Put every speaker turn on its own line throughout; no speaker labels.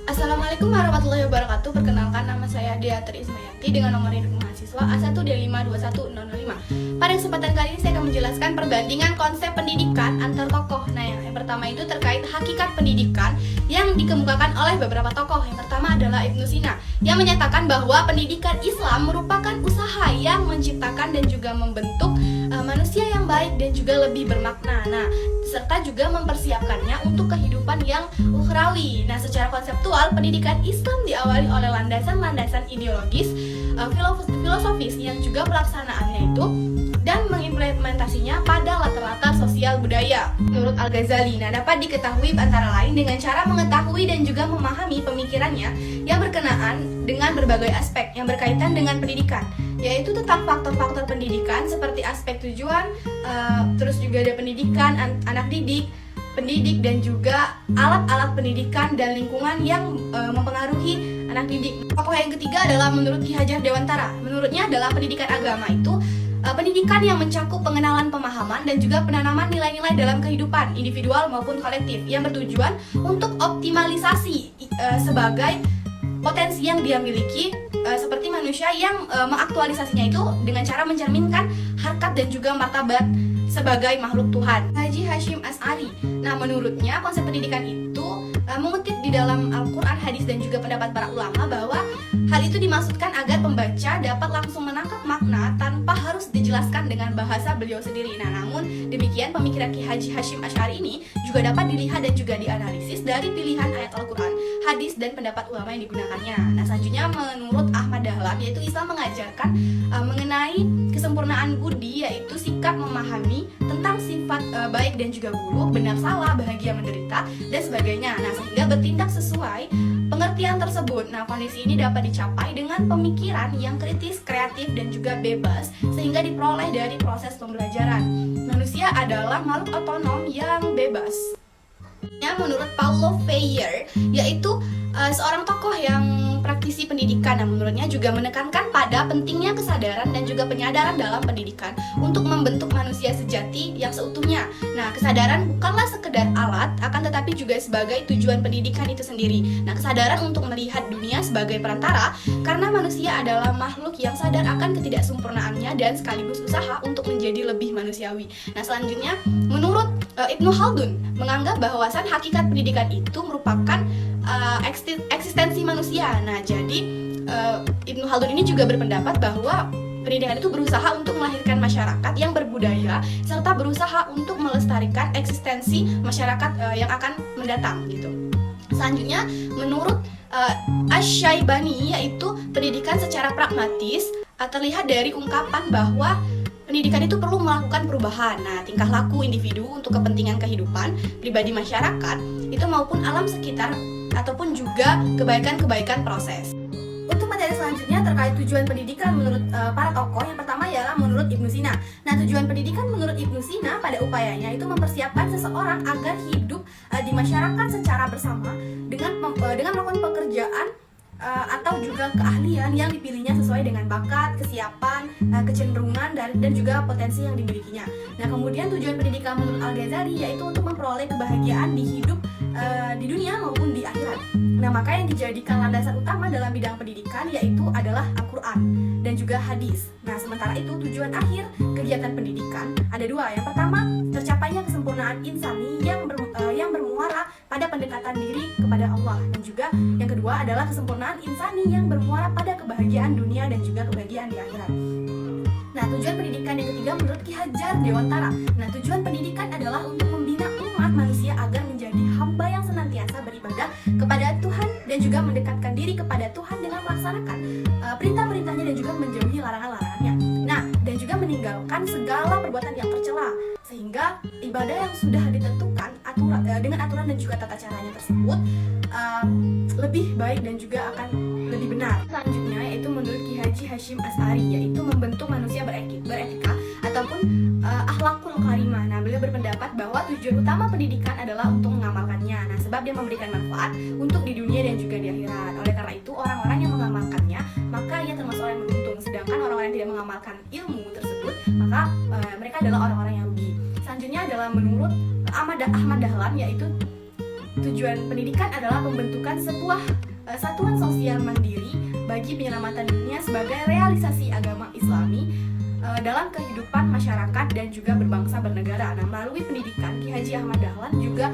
Assalamualaikum warahmatullahi wabarakatuh. Perkenalkan, nama saya Diatri Ismayanti dengan nomor induk mahasiswa A1D521005. Pada kesempatan kali ini saya akan menjelaskan perbandingan konsep pendidikan antar tokoh. Nah, yang pertama itu terkait hakikat pendidikan yang dikemukakan oleh beberapa tokoh. Yang pertama adalah Ibnu Sina yang menyatakan bahwa pendidikan Islam merupakan usaha yang menciptakan dan juga membentuk manusia yang baik dan juga lebih bermakna. Nah, serta juga mempersiapkannya untuk kehidupan yang ukhrawi. Nah, secara konseptual, pendidikan Islam diawali oleh landasan-landasan ideologis, filosofis yang juga pelaksanaannya itu dan mengimplementasinya pada latar-latar sosial budaya. Menurut Al-Ghazali, dapat diketahui antara lain dengan cara mengetahui dan juga memahami pemikirannya yang berkenaan dengan berbagai aspek yang berkaitan dengan pendidikan, yaitu tentang faktor-faktor pendidikan seperti aspek tujuan, terus juga ada pendidikan anak didik, pendidik, dan juga alat-alat pendidikan dan lingkungan yang mempengaruhi anak didik. Tokoh yang ketiga adalah menurut Ki Hajar Dewantara. Menurutnya adalah pendidikan agama itu pendidikan yang mencakup pengenalan pemahaman dan juga penanaman nilai-nilai dalam kehidupan individual maupun kolektif yang bertujuan untuk optimalisasi sebagai potensi yang dia miliki, seperti manusia yang mengaktualisasinya itu dengan cara mencerminkan harkat dan juga martabat sebagai makhluk Tuhan. Haji Hashim Asy'ari. Nah, menurutnya konsep pendidikan itu mengutip di dalam Al-Quran, hadis, dan juga pendapat para ulama bahwa hal itu dimaksudkan agar pembaca dapat langsung menangkap makna tanpa harus dijelaskan dengan bahasa beliau sendiri. Nah, namun demikian pemikiran Ki Haji Hashim Asy'ari ini juga dapat dilihat dan juga dianalisis dari pilihan ayat Al-Quran, hadis, dan pendapat ulama yang digunakannya. Nah, selanjutnya menurut Ahmad Dahlan, yaitu Islam mengajarkan mengenai kesempurnaan budi, yaitu sikap memahami tentang sifat baik dan juga buruk, benar salah, bahagia menderita, dan sebagainya. Nah, sehingga bertindak sesuai pengertian tersebut. Nah, kondisi ini dapat dicapai dengan pemikiran yang kritis, kreatif, dan juga bebas, sehingga diperoleh dari proses pembelajaran. Manusia adalah makhluk otonom yang bebas. Menurut Paulo Freire, yaitu seorang tokoh yang praktisi pendidikan. Nah, menurutnya juga menekankan pada pentingnya kesadaran dan juga penyadaran dalam pendidikan untuk membentuk manusia sejati yang seutuhnya. Nah, kesadaran bukanlah sekedar alat, akan tetapi juga sebagai tujuan pendidikan itu sendiri. Nah, kesadaran untuk melihat dunia sebagai perantara, karena manusia adalah makhluk yang sadar akan ketidaksempurnaannya dan sekaligus usaha untuk menjadi lebih manusiawi. Nah, selanjutnya menurut Ibnu Khaldun menganggap bahwasan hakikat pendidikan itu merupakan eksistensi manusia. Nah, jadi Ibnu Khaldun ini juga berpendapat bahwa pendidikan itu berusaha untuk melahirkan masyarakat yang berbudaya serta berusaha untuk melestarikan eksistensi masyarakat yang akan mendatang gitu. Selanjutnya menurut Asy-Syaibani, yaitu pendidikan secara pragmatis terlihat dari ungkapan bahwa pendidikan itu perlu melakukan perubahan. Nah, tingkah laku individu untuk kepentingan kehidupan pribadi masyarakat itu maupun alam sekitar ataupun juga kebaikan-kebaikan proses. Untuk materi selanjutnya terkait tujuan pendidikan menurut para tokoh, yang pertama ialah menurut Ibnu Sina. Nah, tujuan pendidikan menurut Ibnu Sina pada upayanya itu mempersiapkan seseorang agar hidup di masyarakat secara bersama dengan melakukan pekerjaan atau juga keahlian yang dipilihnya sesuai dengan bakat, kesiapan, kecenderungan, dan juga potensi yang dimilikinya. Nah, kemudian tujuan pendidikan menurut Al-Ghazali yaitu untuk memperoleh kebahagiaan di hidup di dunia maupun di akhirat. Nah, maka yang dijadikan landasan utama dalam bidang pendidikan yaitu adalah Al-Quran dan juga hadis. Nah, sementara itu tujuan akhir kegiatan pendidikan ada dua. Yang pertama, tercapainya kesempurnaan insani yang bermuara pada pendekatan diri kepada Allah, dan juga yang kedua adalah kesempurnaan insani yang bermuara pada kebahagiaan dunia dan juga kebahagiaan di akhirat. Nah, tujuan pendidikan yang ketiga menurut Ki Hajar Dewantara. Nah, tujuan pendidikan adalah untuk membina umat manusia agar menjadi hamba yang senantiasa beribadah kepada Tuhan dan juga mendekatkan diri kepada Tuhan dengan melaksanakan perintah-perintahnya dan juga menjauhi larangan-larangannya. Nah, dan juga meninggalkan segala perbuatan yang tercela, sehingga ibadah yang sudah ditentukan dengan aturan dan juga tata caranya tersebut lebih baik dan juga akan lebih benar. Selanjutnya yaitu menurut Ki Haji Hashim Asy'ari, yaitu membentuk manusia beretika ataupun akhlakul karimah. Nah, beliau berpendapat bahwa tujuan utama pendidikan adalah untuk mengamalkannya. Nah, sebab dia memberikan manfaat untuk di dunia dan juga di akhirat. Oleh karena itu, orang-orang yang mengamalkannya, maka ia termasuk orang yang beruntung. Sedangkan orang-orang yang tidak mengamalkan ilmu tersebut, maka mereka adalah orang-orang yang rugi. Selanjutnya adalah menurut Ahmad Dahlan, yaitu tujuan pendidikan adalah pembentukan sebuah satuan sosial mandiri bagi penyelamatan dunia sebagai realisasi agama Islami dalam kehidupan masyarakat dan juga berbangsa bernegara. Nah, melalui pendidikan, Ki Haji Ahmad Dahlan juga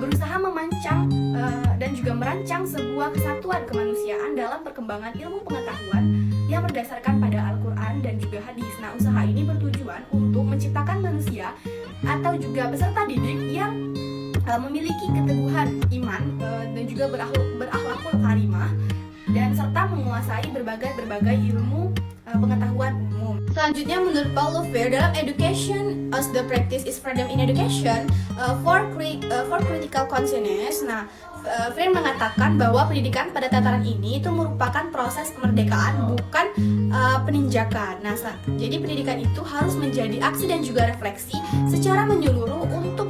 berusaha memancang dan juga merancang sebuah kesatuan kemanusiaan dalam perkembangan ilmu pengetahuan yang berdasarkan pada Al-Quran dan juga hadis. Nah, usaha ini bertujuan untuk menciptakan manusia atau juga peserta didik yang memiliki keteguhan iman dan juga berakhlakul karimah dan serta menguasai berbagai ilmu pengetahuan umum. Selanjutnya, menurut Paulo Freire, dalam education as the practice is freedom in education for critical consciousness. Nah, Freire mengatakan bahwa pendidikan pada tataran ini itu merupakan proses kemerdekaan, bukan peninjakan. Nah, jadi pendidikan itu harus menjadi aksi dan juga refleksi secara menyeluruh untuk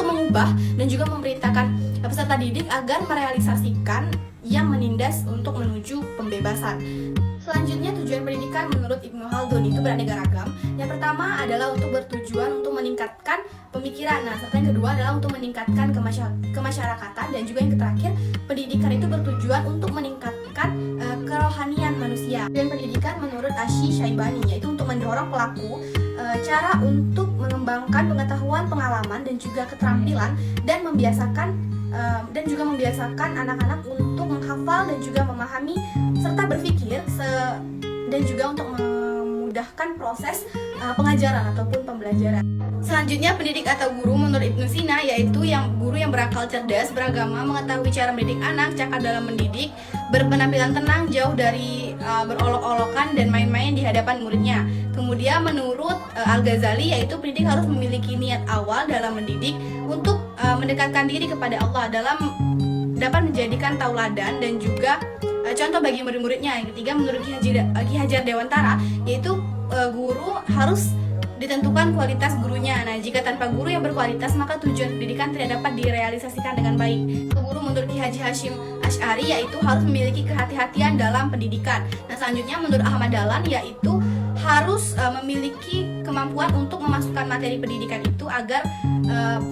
mengubah dan juga memerintahkan peserta didik agar merealisasikan yang menindas untuk menuju pembebasan. Selanjutnya, tujuan pendidikan menurut Ibnu Khaldun itu beraneka ragam. Yang pertama adalah untuk bertujuan untuk meningkatkan pemikiran. Nah, serta yang kedua adalah untuk meningkatkan kemasyarakatan, dan juga yang terakhir, pendidikan itu bertujuan untuk meningkatkan kerohanian manusia. Dan pendidikan menurut Asy Syaibani yaitu untuk mendorong pelaku cara untuk mengembangkan pengetahuan, pengalaman, dan juga keterampilan dan membiasakan anak-anak untuk menghafal dan juga memahami serta berpikir dan juga untuk memudahkan proses pengajaran ataupun pembelajaran. Selanjutnya, pendidik atau guru menurut Ibnu Sina yaitu guru yang berakal cerdas, beragama, mengetahui cara mendidik anak, cakap dalam mendidik, berpenampilan tenang, jauh dari berolok-olokan dan main-main di hadapan muridnya. Kemudian menurut Al-Ghazali yaitu pendidik harus memiliki niat awal dalam mendidik untuk mendekatkan diri kepada Allah dapat menjadikan tauladan dan juga contoh bagi murid-muridnya. Yang ketiga, menurut Ki Hajar Dewantara yaitu guru harus ditentukan kualitas gurunya. Nah, jika tanpa guru yang berkualitas maka tujuan pendidikan tidak dapat direalisasikan dengan baik. Guru menurut Ki Haji Hasyim Asy'ari yaitu harus memiliki kehati-hatian dalam pendidikan. Nah, selanjutnya menurut Ahmad Dahlan yaitu harus memiliki kemampuan untuk memasukkan materi pendidikan itu agar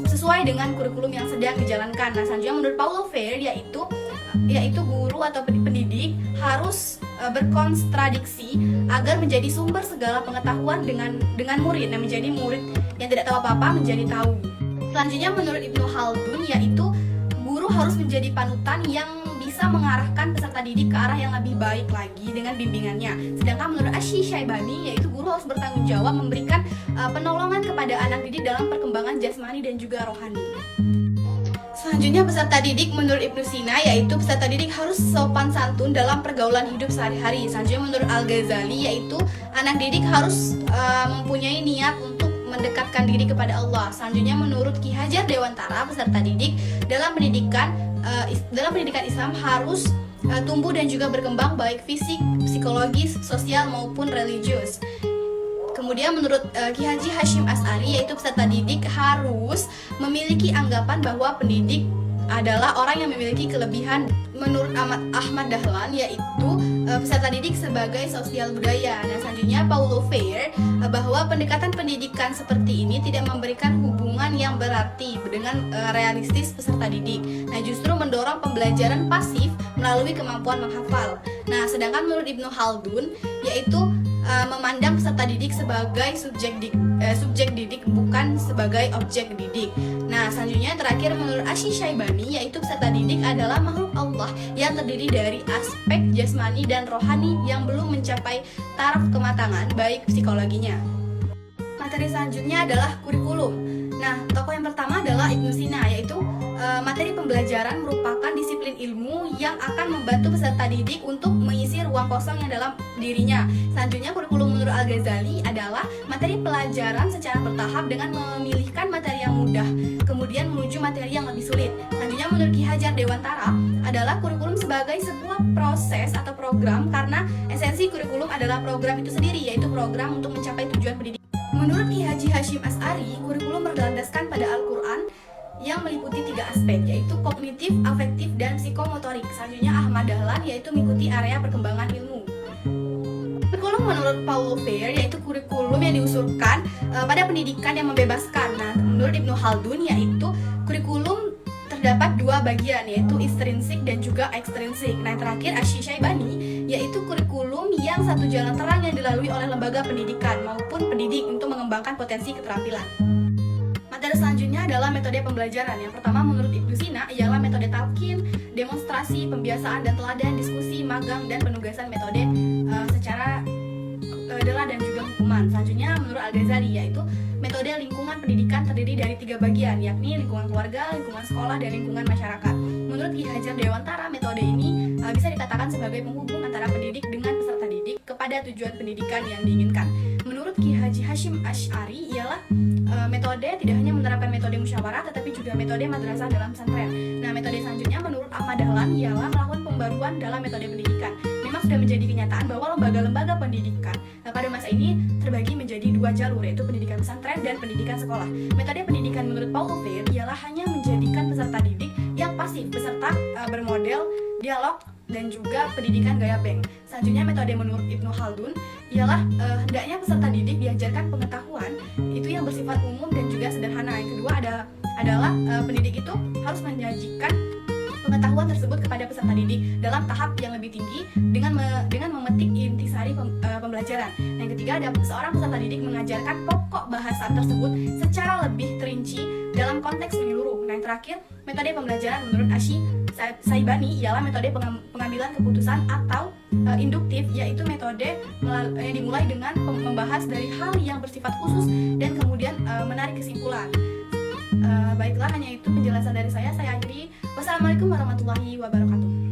sesuai dengan kurikulum yang sedang dijalankan. Nah, selanjutnya menurut Paulo Freire yaitu guru atau pendidik harus berkontradiksi agar menjadi sumber segala pengetahuan dengan murid, dan menjadi murid yang tidak tahu apa-apa menjadi tahu. Selanjutnya menurut Ibnu Khaldun yaitu guru harus menjadi panutan yang bisa mengarahkan peserta didik ke arah yang lebih baik lagi dengan bimbingannya. Sedangkan menurut Asy Syaibani yaitu guru harus bertanggung jawab memberikan penolongan kepada anak didik dalam perkembangan jasmani dan juga rohani. Selanjutnya, peserta didik menurut Ibnu Sina yaitu peserta didik harus sopan santun dalam pergaulan hidup sehari-hari. Selanjutnya menurut Al-Ghazali yaitu anak didik harus mempunyai niat untuk mendekatkan diri kepada Allah. Selanjutnya menurut Ki Hajar Dewantara peserta didik dalam pendidikan Islam harus tumbuh dan juga berkembang baik fisik, psikologis, sosial maupun religius. Kemudian menurut Ki Haji Hasyim Asy'ari yaitu peserta didik harus memiliki anggapan bahwa pendidik adalah orang yang memiliki kelebihan. Menurut Ahmad Dahlan yaitu peserta didik sebagai sosial budaya. Nah, selanjutnya Paulo Freire bahwa pendekatan pendidikan seperti ini tidak memberikan hubungan yang berarti dengan realistis peserta didik. Nah, justru mendorong pembelajaran pasif melalui kemampuan menghafal. Nah, sedangkan menurut Ibnu Khaldun yaitu memandang peserta didik sebagai subjek didik bukan sebagai objek didik. Nah, selanjutnya terakhir menurut Asy Syaibani yaitu peserta didik adalah makhluk Allah yang terdiri dari aspek jasmani dan rohani yang belum mencapai taraf kematangan baik psikologinya. Materi selanjutnya adalah kurikulum. Nah, tokoh yang pertama adalah Ibnu Sina yaitu materi pembelajaran merupakan disiplin ilmu yang akan membantu peserta didik untuk mengisi ruang kosong yang dalam dirinya. Selanjutnya, kurikulum menurut Al-Ghazali adalah materi pelajaran secara bertahap dengan memilihkan materi yang mudah, kemudian menuju materi yang lebih sulit. Selanjutnya, menurut Ki Hajar Dewantara adalah kurikulum sebagai sebuah proses atau program, karena esensi kurikulum adalah program itu sendiri, yaitu program untuk mencapai tujuan pendidikan. Menurut Ki Haji Hasyim Asy'ari, kurikulum berlandaskan pada Al-Quran yang meliputi 3 aspek yaitu kognitif, afektif, dan psikomotorik. Selanjutnya Ahmad Dahlan yaitu mengikuti area perkembangan ilmu. Kurikulum menurut Paulo Freire yaitu kurikulum yang diusulkan pada pendidikan yang membebaskan. Nah, menurut Ibnu Khaldun yaitu kurikulum terdapat dua bagian, yaitu intrinsik dan juga ekstrinsik. Nah, yang terakhir Asy-Syaibani, yaitu kurikulum yang satu jalan terang yang dilalui oleh lembaga pendidikan maupun pendidik untuk mengembangkan potensi keterampilan. Materi selanjutnya adalah metode pembelajaran. Yang pertama menurut Ibnu Sina ialah metode talqin, demonstrasi, pembiasaan dan teladan, diskusi, magang, dan penugasan metode secara adalah dan juga hukuman. Selanjutnya menurut Al-Ghazali yaitu metode lingkungan pendidikan terdiri dari 3 bagian, yakni lingkungan keluarga, lingkungan sekolah, dan lingkungan masyarakat. Menurut Ki Hajar Dewantara, metode ini bisa dikatakan sebagai penghubung antara pendidik dengan peserta didik kepada tujuan pendidikan yang diinginkan. Menurut Ki Haji Hashim Asy'ari ialah metode tidak hanya menerapkan metode musyawarah tetapi juga metode madrasah dalam pesantren. Nah, metode selanjutnya menurut Ahmad Dahlan ialah melakukan pembaruan dalam metode pendidikan. Memang sudah menjadi kenyataan bahwa lembaga-lembaga pendidikan pada masa ini terbagi menjadi 2 jalur, yaitu pendidikan pesantren dan pendidikan sekolah. Metode pendidikan menurut Paulo Freire ialah hanya menjadikan peserta didik yang pasif, peserta bermodel dialog dan juga pendidikan gaya Bank. Selanjutnya metode menurut Ibnu Khaldun ialah hendaknya peserta didik diajarkan pengetahuan itu yang bersifat umum dan juga sederhana. Yang kedua adalah pendidik itu harus menyajikan pengetahuan tersebut kepada peserta didik dalam tahap yang lebih tinggi dengan memetik intisari pembelajaran. Yang ketiga ada seorang peserta didik mengajarkan pokok bahasan tersebut secara lebih terinci dalam konteks menyeluruh. Nah, yang terakhir metode pembelajaran menurut Asy-Syaibani ialah metode pengambilan keputusan atau induktif, yaitu metode yang dimulai dengan membahas dari hal yang bersifat khusus dan kemudian menarik kesimpulan. Baiklah, hanya itu penjelasan dari saya akhiri. Wassalamualaikum warahmatullahi wabarakatuh.